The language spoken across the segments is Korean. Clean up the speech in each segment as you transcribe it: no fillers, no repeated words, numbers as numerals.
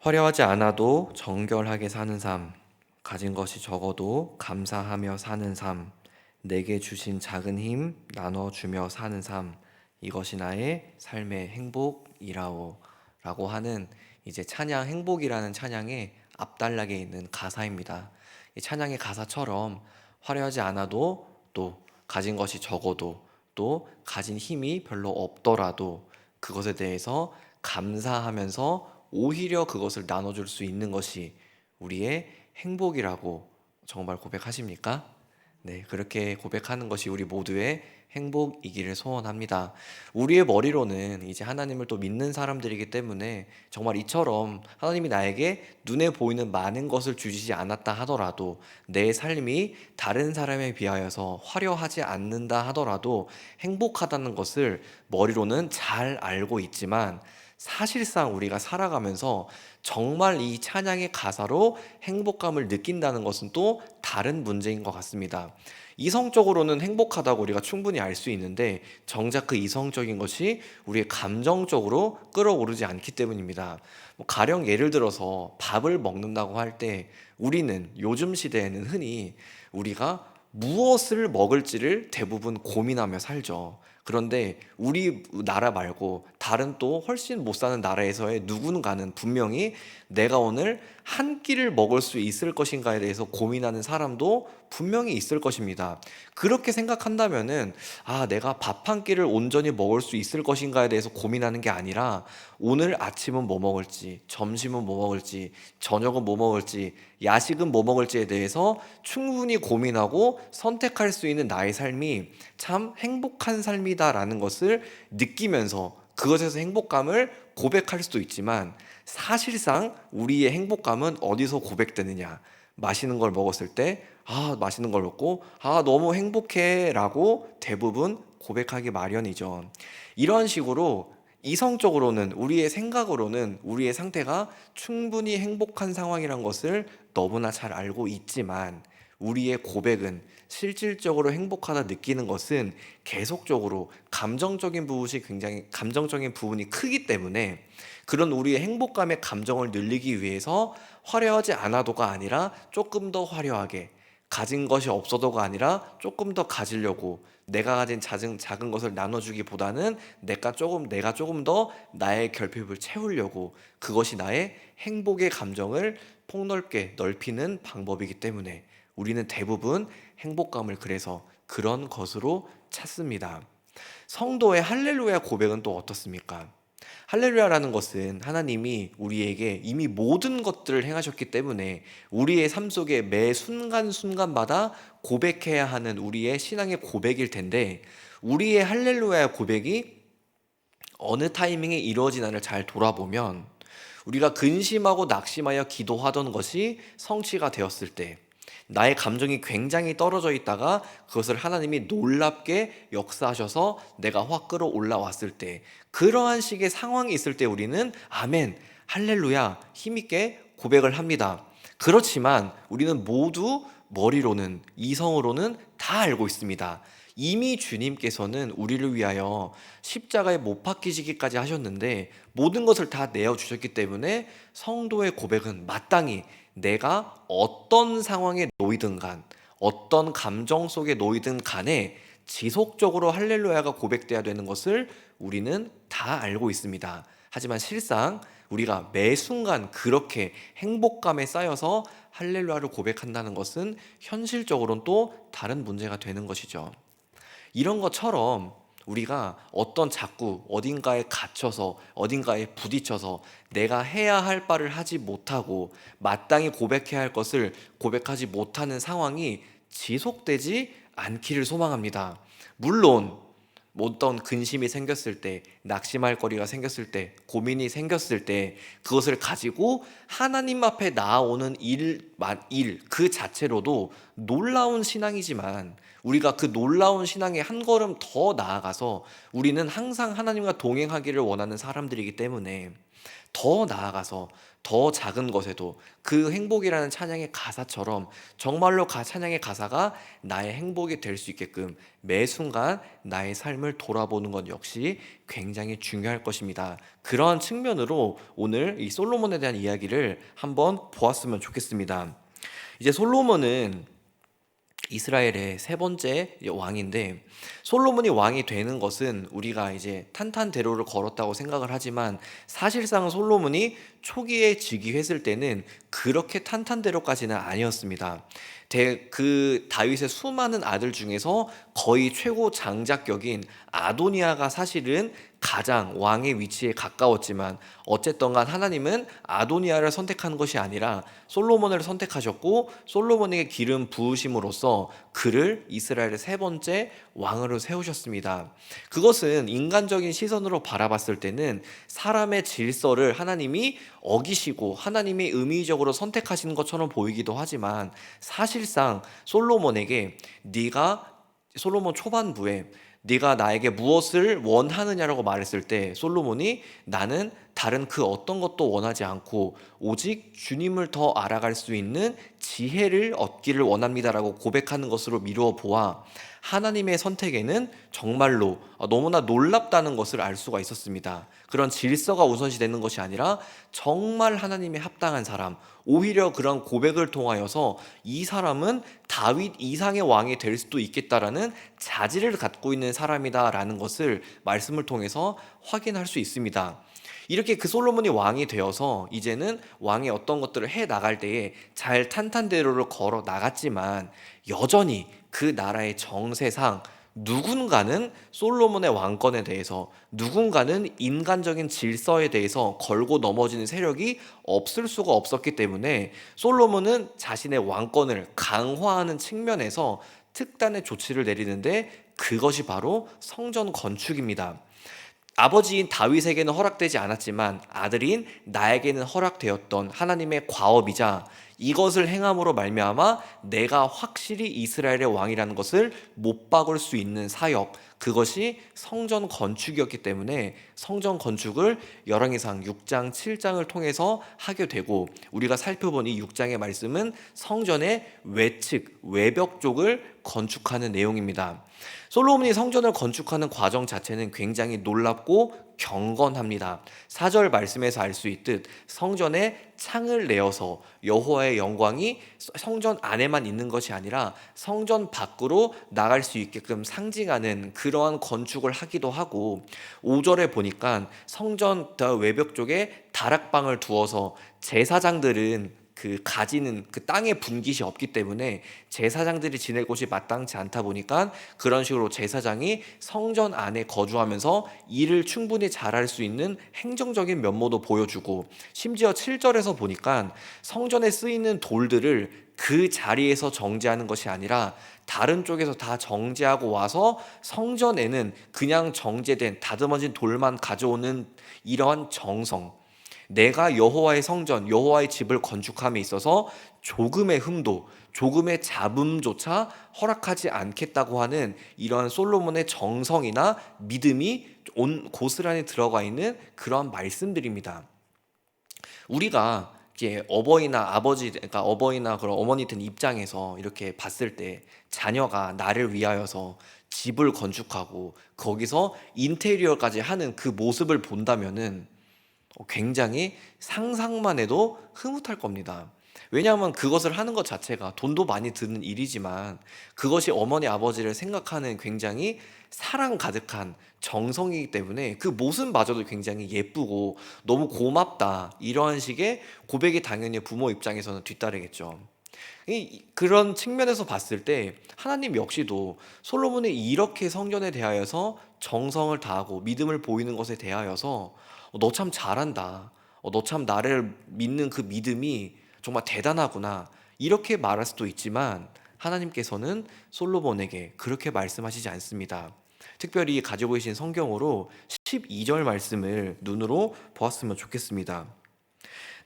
화려하지 않아도 정결하게 사는 삶, 가진 것이 적어도 감사하며 사는 삶, 내게 주신 작은 힘 나눠주며 사는 삶, 이것이 나의 삶의 행복이라오 라고 하는 이제 찬양 행복이라는 찬양의 앞단락에 있는 가사입니다. 이 찬양의 가사처럼 화려하지 않아도 또 가진 것이 적어도 또 가진 힘이 별로 없더라도 그것에 대해서 감사하면서 오히려 그것을 나눠줄 수 있는 것이 우리의 행복이라고 정말 고백하십니까? 네, 그렇게 고백하는 것이 우리 모두의 행복이기를 소원합니다. 우리의 머리로는 이제 하나님을 또 믿는 사람들이기 때문에 정말 이처럼 하나님이 나에게 눈에 보이는 많은 것을 주시지 않았다 하더라도 내 삶이 다른 사람에 비하여서 화려하지 않는다 하더라도 행복하다는 것을 머리로는 잘 알고 있지만 사실상 우리가 살아가면서 정말 이 찬양의 가사로 행복감을 느낀다는 것은 또 다른 문제인 것 같습니다. 이성적으로는 행복하다고 우리가 충분히 알 수 있는데 정작 그 이성적인 것이 우리의 감정적으로 끌어오르지 않기 때문입니다. 가령 예를 들어서 밥을 먹는다고 할 때 우리는 요즘 시대에는 흔히 우리가 무엇을 먹을지를 대부분 고민하며 살죠. 그런데 우리 나라 말고 다른 또 훨씬 못 사는 나라에서의 누군가는 분명히 내가 오늘 한 끼를 먹을 수 있을 것인가에 대해서 고민하는 사람도 분명히 있을 것입니다. 그렇게 생각한다면은 내가 밥 한 끼를 온전히 먹을 수 있을 것인가에 대해서 고민하는 게 아니라 오늘 아침은 뭐 먹을지, 점심은 뭐 먹을지, 저녁은 뭐 먹을지, 야식은 뭐 먹을지에 대해서 충분히 고민하고 선택할 수 있는 나의 삶이 참 행복한 삶이다라는 것을 느끼면서 그것에서 행복감을 고백할 수도 있지만 사실상 우리의 행복감은 어디서 고백되느냐? 맛있는 걸 먹었을 때 맛있는 걸 먹고 너무 행복해 라고 대부분 고백하기 마련이죠. 이런 식으로 이성적으로는 우리의 생각으로는 우리의 상태가 충분히 행복한 상황이란 것을 너무나 잘 알고 있지만 우리의 고백은 실질적으로 행복하다 느끼는 것은 계속적으로 감정적인 부분이 크기 때문에 그런 우리의 행복감의 감정을 늘리기 위해서 화려하지 않아도가 아니라 조금 더 화려하게 가진 것이 없어도가 아니라 조금 더 가지려고 내가 가진 작은 것을 나눠주기보다는 내가 조금 더 나의 결핍을 채우려고 그것이 나의 행복의 감정을 폭넓게 넓히는 방법이기 때문에 우리는 대부분 행복감을 그래서 그런 것으로 찾습니다. 성도의 할렐루야 고백은 또 어떻습니까? 할렐루야라는 것은 하나님이 우리에게 이미 모든 것들을 행하셨기 때문에 우리의 삶 속에 매 순간순간마다 고백해야 하는 우리의 신앙의 고백일 텐데 우리의 할렐루야 고백이 어느 타이밍에 이루어지나를 잘 돌아보면 우리가 근심하고 낙심하여 기도하던 것이 성취가 되었을 때 나의 감정이 굉장히 떨어져 있다가 그것을 하나님이 놀랍게 역사하셔서 내가 확 끌어올라왔을 때 그러한 식의 상황이 있을 때 우리는 아멘, 할렐루야 힘있게 고백을 합니다. 그렇지만 우리는 모두 머리로는 이성으로는 다 알고 있습니다. 이미 주님께서는 우리를 위하여 십자가에 못 박히시기까지 하셨는데 모든 것을 다 내어주셨기 때문에 성도의 고백은 마땅히 내가 어떤 상황에 놓이든 간 어떤 감정 속에 놓이든 간에 지속적으로 할렐루야가 고백돼야 되는 것을 우리는 다 알고 있습니다. 하지만 실상 우리가 매 순간 그렇게 행복감에 쌓여서 할렐루야를 고백한다는 것은 현실적으로는 또 다른 문제가 되는 것이죠. 이런 것처럼 우리가 자꾸 어딘가에 갇혀서 어딘가에 부딪혀서 내가 해야 할 바를 하지 못하고 마땅히 고백해야 할 것을 고백하지 못하는 상황이 지속되지 않기를 소망합니다. 물론 어떤 근심이 생겼을 때, 낙심할 거리가 생겼을 때, 고민이 생겼을 때 그것을 가지고 하나님 앞에 나아오는 일 그 자체로도 놀라운 신앙이지만 우리가 그 놀라운 신앙에 한 걸음 더 나아가서 우리는 항상 하나님과 동행하기를 원하는 사람들이기 때문에 더 나아가서 더 작은 것에도 그 행복이라는 찬양의 가사처럼 정말로 찬양의 가사가 나의 행복이 될 수 있게끔 매 순간 나의 삶을 돌아보는 것 역시 굉장히 중요할 것입니다. 그러한 측면으로 오늘 이 솔로몬에 대한 이야기를 한번 보았으면 좋겠습니다. 이제 솔로몬은 이스라엘의 세 번째 왕인데, 솔로몬이 왕이 되는 것은 우리가 이제 탄탄대로를 걸었다고 생각을 하지만, 사실상 솔로몬이 초기에 즉위했을 때는 그렇게 탄탄대로까지는 아니었습니다. 그 다윗의 수많은 아들 중에서 거의 최고 장자격인 아도니아가 사실은 가장 왕의 위치에 가까웠지만, 어쨌든 간 하나님은 아도니아를 선택한 것이 아니라 솔로몬을 선택하셨고, 솔로몬에게 기름 부으심으로써 그를 이스라엘의 세 번째 왕으로 세우셨습니다. 그것은 인간적인 시선으로 바라봤을 때는 사람의 질서를 하나님이 어기시고 하나님이 의미적으로 선택하시는 것처럼 보이기도 하지만, 사실상 솔로몬 초반부에 네가 나에게 무엇을 원하느냐라고 말했을 때, 솔로몬이 나는 다른 그 어떤 것도 원하지 않고 오직 주님을 더 알아갈 수 있는 지혜를 얻기를 원합니다라고 고백하는 것으로 미루어 보아 하나님의 선택에는 정말로 너무나 놀랍다는 것을 알 수가 있었습니다. 그런 질서가 우선시 되는 것이 아니라 정말 하나님의 합당한 사람, 오히려 그런 고백을 통하여서 이 사람은 다윗 이상의 왕이 될 수도 있겠다라는 자질을 갖고 있는 사람이다라는 것을 말씀을 통해서 확인할 수 있습니다. 이렇게 그 솔로몬이 왕이 되어서 이제는 왕의 어떤 것들을 해 나갈 때에 잘 탄탄대로를 걸어 나갔지만, 여전히 그 나라의 정세상 누군가는 솔로몬의 왕권에 대해서, 누군가는 인간적인 질서에 대해서 걸고 넘어지는 세력이 없을 수가 없었기 때문에 솔로몬은 자신의 왕권을 강화하는 측면에서 특단의 조치를 내리는데, 그것이 바로 성전 건축입니다. 아버지인 다윗에게는 허락되지 않았지만 아들인 나에게는 허락되었던 하나님의 과업이자, 이것을 행함으로 말미암아 내가 확실히 이스라엘의 왕이라는 것을 못 박을 수 있는 사역, 그것이 성전 건축이었기 때문에 성전 건축을 열왕기상 6장 7장을 통해서 하게 되고, 우리가 살펴본 이 6장의 말씀은 성전의 외측 외벽 쪽을 건축하는 내용입니다. 솔로몬이 성전을 건축하는 과정 자체는 굉장히 놀랍고 경건합니다. 4절 말씀에서 알 수 있듯 성전에 창을 내어서 여호와의 영광이 성전 안에만 있는 것이 아니라 성전 밖으로 나갈 수 있게끔 상징하는 그러한 건축을 하기도 하고, 5절에 보니까 성전 외벽 쪽에 다락방을 두어서 제사장들은 가지는 그 땅에 분깃이 없기 때문에 제사장들이 지낼 곳이 마땅치 않다 보니까, 그런 식으로 제사장이 성전 안에 거주하면서 일을 충분히 잘할 수 있는 행정적인 면모도 보여주고, 심지어 7절에서 보니까 성전에 쓰이는 돌들을 그 자리에서 정제하는 것이 아니라 다른 쪽에서 다 정제하고 와서 성전에는 그냥 정제된 다듬어진 돌만 가져오는 이러한 정성, 내가 여호와의 성전, 여호와의 집을 건축함에 있어서 조금의 흠도, 조금의 잡음조차 허락하지 않겠다고 하는 이러한 솔로몬의 정성이나 믿음이 고스란히 들어가 있는 그러한 말씀들입니다. 우리가 이제 그러니까 어버이나 그런 어머니 든 입장에서 이렇게 봤을 때, 자녀가 나를 위하여서 집을 건축하고 거기서 인테리어까지 하는 그 모습을 본다면은 굉장히 상상만 해도 흐뭇할 겁니다. 왜냐하면 그것을 하는 것 자체가 돈도 많이 드는 일이지만, 그것이 어머니 아버지를 생각하는 굉장히 사랑 가득한 정성이기 때문에 그 모습마저도 굉장히 예쁘고 너무 고맙다, 이러한 식의 고백이 당연히 부모 입장에서는 뒤따르겠죠. 그런 측면에서 봤을 때 하나님 역시도 솔로몬이 이렇게 성전에 대하여서 정성을 다하고 믿음을 보이는 것에 대하여서 너 참 잘한다, 너 참 나를 믿는 그 믿음이 정말 대단하구나, 이렇게 말할 수도 있지만, 하나님께서는 솔로몬에게 그렇게 말씀하시지 않습니다. 특별히 가지고 계신 성경으로 12절 말씀을 눈으로 보았으면 좋겠습니다.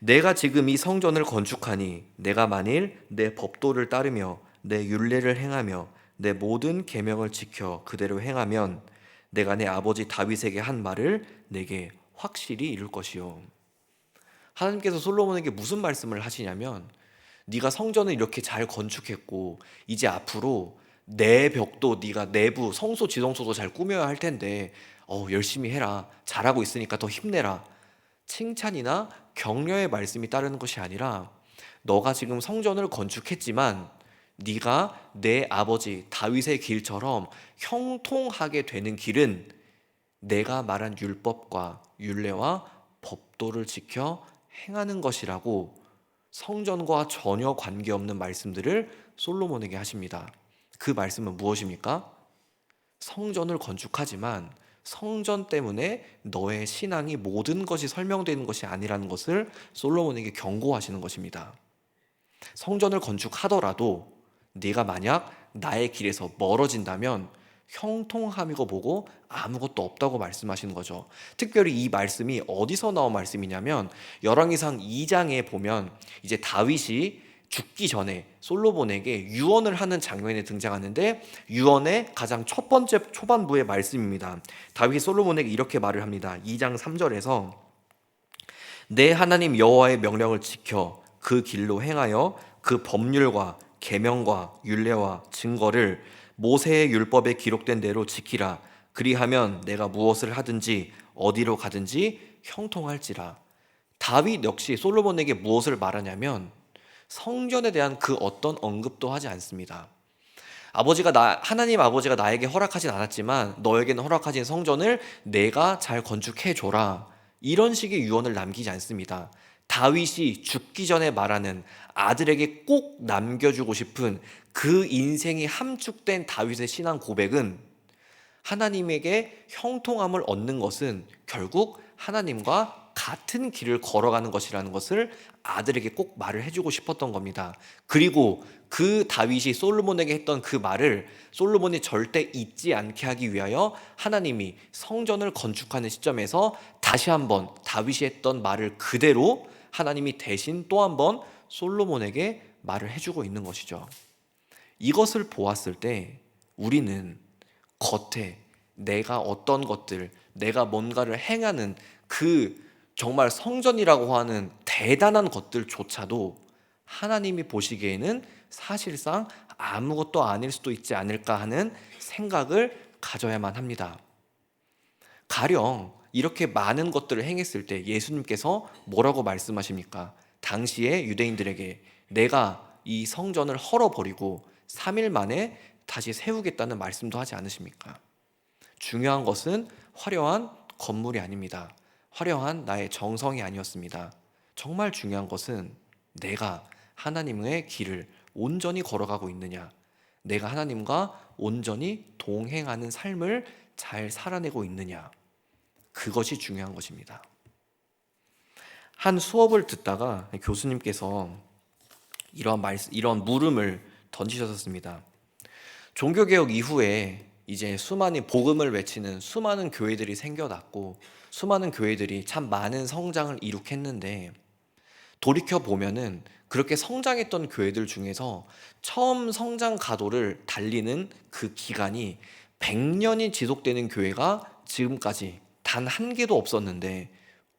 내가 지금 이 성전을 건축하니 내가 만일 내 법도를 따르며 내 율례를 행하며 내 모든 계명을 지켜 그대로 행하면 내가 내 아버지 다윗에게 한 말을 내게 확실히 이룰 것이요. 하나님께서 솔로몬에게 무슨 말씀을 하시냐면, 네가 성전을 이렇게 잘 건축했고 이제 앞으로 내 벽도 네가 내부 성소 지성소도 잘 꾸며야 할 텐데 열심히 해라. 잘하고 있으니까 더 힘내라. 칭찬이나 격려의 말씀이 따르는 것이 아니라, 너가 지금 성전을 건축했지만 네가 내 아버지 다윗의 길처럼 형통하게 되는 길은 내가 말한 율법과 율례와 법도를 지켜 행하는 것이라고, 성전과 전혀 관계없는 말씀들을 솔로몬에게 하십니다. 그 말씀은 무엇입니까? 성전을 건축하지만 성전 때문에 너의 신앙이 모든 것이 설명되는 것이 아니라는 것을 솔로몬에게 경고하시는 것입니다. 성전을 건축하더라도 네가 만약 나의 길에서 멀어진다면 형통함이고 보고 아무것도 없다고 말씀하시는 거죠. 특별히 이 말씀이 어디서 나온 말씀이냐면, 열왕기상 2장에 보면 이제 다윗이 죽기 전에 솔로몬에게 유언을 하는 장면에 등장하는데, 유언의 가장 첫 번째 초반부의 말씀입니다. 다윗이 솔로몬에게 이렇게 말을 합니다. 2장 3절에서 내 하나님 여호와의 명령을 지켜 그 길로 행하여 그 법률과 계명과 율례와 증거를 모세의 율법에 기록된 대로 지키라. 그리하면 내가 무엇을 하든지 어디로 가든지 형통할지라. 다윗 역시 솔로몬에게 무엇을 말하냐면, 성전에 대한 그 어떤 언급도 하지 않습니다. 하나님 아버지가 나에게 허락하진 않았지만 너에게는 허락하신 성전을 내가 잘 건축해 줘라. 이런 식의 유언을 남기지 않습니다. 다윗이 죽기 전에 말하는, 아들에게 꼭 남겨주고 싶은 그 인생이 함축된 다윗의 신앙 고백은, 하나님에게 형통함을 얻는 것은 결국 하나님과 같은 길을 걸어가는 것이라는 것을 아들에게 꼭 말을 해주고 싶었던 겁니다. 그리고 그 다윗이 솔로몬에게 했던 그 말을 솔로몬이 절대 잊지 않게 하기 위하여 하나님이 성전을 건축하는 시점에서 다시 한번 다윗이 했던 말을 그대로 하나님이 대신 또 한번 솔로몬에게 말을 해주고 있는 것이죠. 이것을 보았을 때 우리는 겉에 내가 어떤 것들, 내가 뭔가를 행하는 그 정말 성전이라고 하는 대단한 것들조차도 하나님이 보시기에는 사실상 아무것도 아닐 수도 있지 않을까 하는 생각을 가져야만 합니다. 가령 이렇게 많은 것들을 행했을 때 예수님께서 뭐라고 말씀하십니까? 당시에 유대인들에게 내가 이 성전을 헐어버리고 3일 만에 다시 세우겠다는 말씀도 하지 않으십니까? 중요한 것은 화려한 건물이 아닙니다. 화려한 나의 정성이 아니었습니다. 정말 중요한 것은 내가 하나님의 길을 온전히 걸어가고 있느냐, 내가 하나님과 온전히 동행하는 삶을 잘 살아내고 있느냐, 그것이 중요한 것입니다. 한 수업을 듣다가 교수님께서 이런 물음을 던지셨습니다. 종교개혁 이후에 이제 수많은 복음을 외치는 수많은 교회들이 생겨났고 수많은 교회들이 참 많은 성장을 이룩했는데, 돌이켜 보면은 그렇게 성장했던 교회들 중에서 처음 성장 가도를 달리는 그 기간이 100년이 지속되는 교회가 지금까지 단 한 개도 없었는데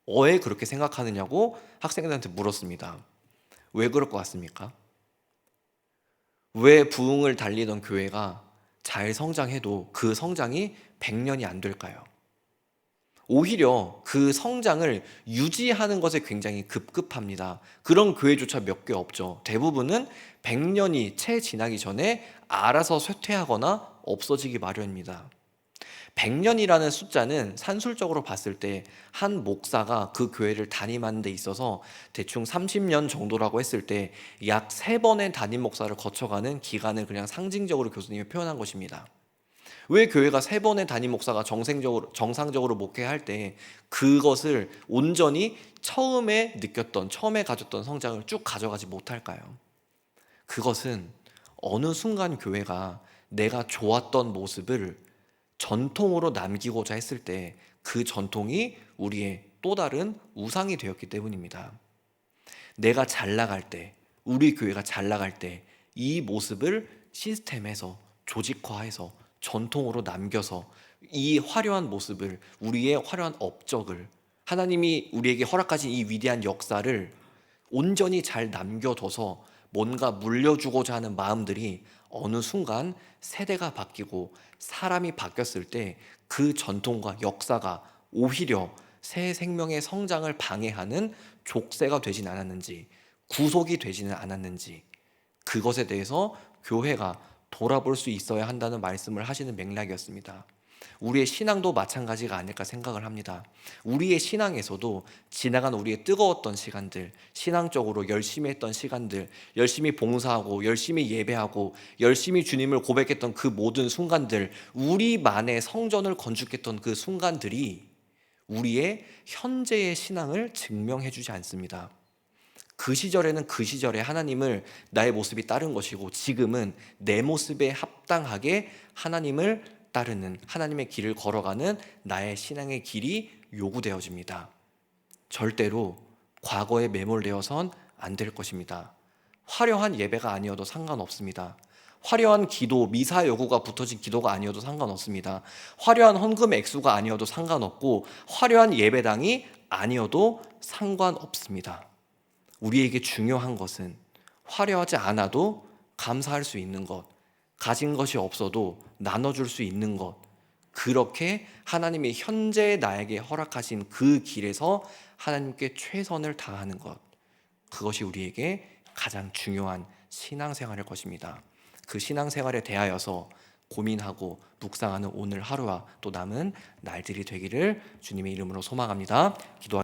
왜 그렇게 생각하느냐고 학생들한테 물었습니다. 왜 그럴 것 같습니까? 왜 부흥을 달리던 교회가 잘 성장해도 그 성장이 100년이 안 될까요? 오히려 그 성장을 유지하는 것에 굉장히 급급합니다. 그런 교회조차 몇 개 없죠. 대부분은 100년이 채 지나기 전에 알아서 쇠퇴하거나 없어지기 마련입니다. 100년이라는 숫자는 산술적으로 봤을 때 한 목사가 그 교회를 담임하는 데 있어서 대충 30년 정도라고 했을 때 약 3번의 담임 목사를 거쳐가는 기간을 그냥 상징적으로 교수님이 표현한 것입니다. 왜 교회가 3번의 담임 목사가 정상적으로 목회할 때 그것을 온전히 처음에 가졌던 성장을 쭉 가져가지 못할까요? 그것은 어느 순간 교회가 내가 좋았던 모습을 전통으로 남기고자 했을 때 그 전통이 우리의 또 다른 우상이 되었기 때문입니다. 내가 잘 나갈 때, 우리 교회가 잘 나갈 때 이 모습을 시스템에서 조직화해서 전통으로 남겨서 이 화려한 모습을, 우리의 화려한 업적을 하나님이 우리에게 허락하신 이 위대한 역사를 온전히 잘 남겨둬서 뭔가 물려주고자 하는 마음들이 어느 순간 세대가 바뀌고 사람이 바뀌었을 때 그 전통과 역사가 오히려 새 생명의 성장을 방해하는 족쇄가 되진 않았는지, 구속이 되지는 않았는지, 그것에 대해서 교회가 돌아볼 수 있어야 한다는 말씀을 하시는 맥락이었습니다. 우리의 신앙도 마찬가지가 아닐까 생각을 합니다. 우리의 신앙에서도 지나간 우리의 뜨거웠던 시간들, 신앙적으로 열심히 했던 시간들, 열심히 봉사하고 열심히 예배하고 열심히 주님을 고백했던 그 모든 순간들, 우리만의 성전을 건축했던 그 순간들이 우리의 현재의 신앙을 증명해 주지 않습니다. 그 시절에는 그 시절에 하나님을 나의 모습이 따른 것이고, 지금은 내 모습에 합당하게 하나님을 따르는, 하나님의 길을 걸어가는 나의 신앙의 길이 요구되어집니다. 절대로 과거에 매몰되어선 안 될 것입니다. 화려한 예배가 아니어도 상관없습니다. 화려한 기도, 미사 요구가 붙어진 기도가 아니어도 상관없습니다. 화려한 헌금 액수가 아니어도 상관없고, 화려한 예배당이 아니어도 상관없습니다. 우리에게 중요한 것은 화려하지 않아도 감사할 수 있는 것, 가진 것이 없어도 나눠줄 수 있는 것, 그렇게 하나님이 현재 나에게 허락하신 그 길에서 하나님께 최선을 다하는 것, 그것이 우리에게 가장 중요한 신앙생활일 것입니다. 그 신앙생활에 대하여서 고민하고 묵상하는 오늘 하루와 또 남은 날들이 되기를 주님의 이름으로 소망합니다. 기도하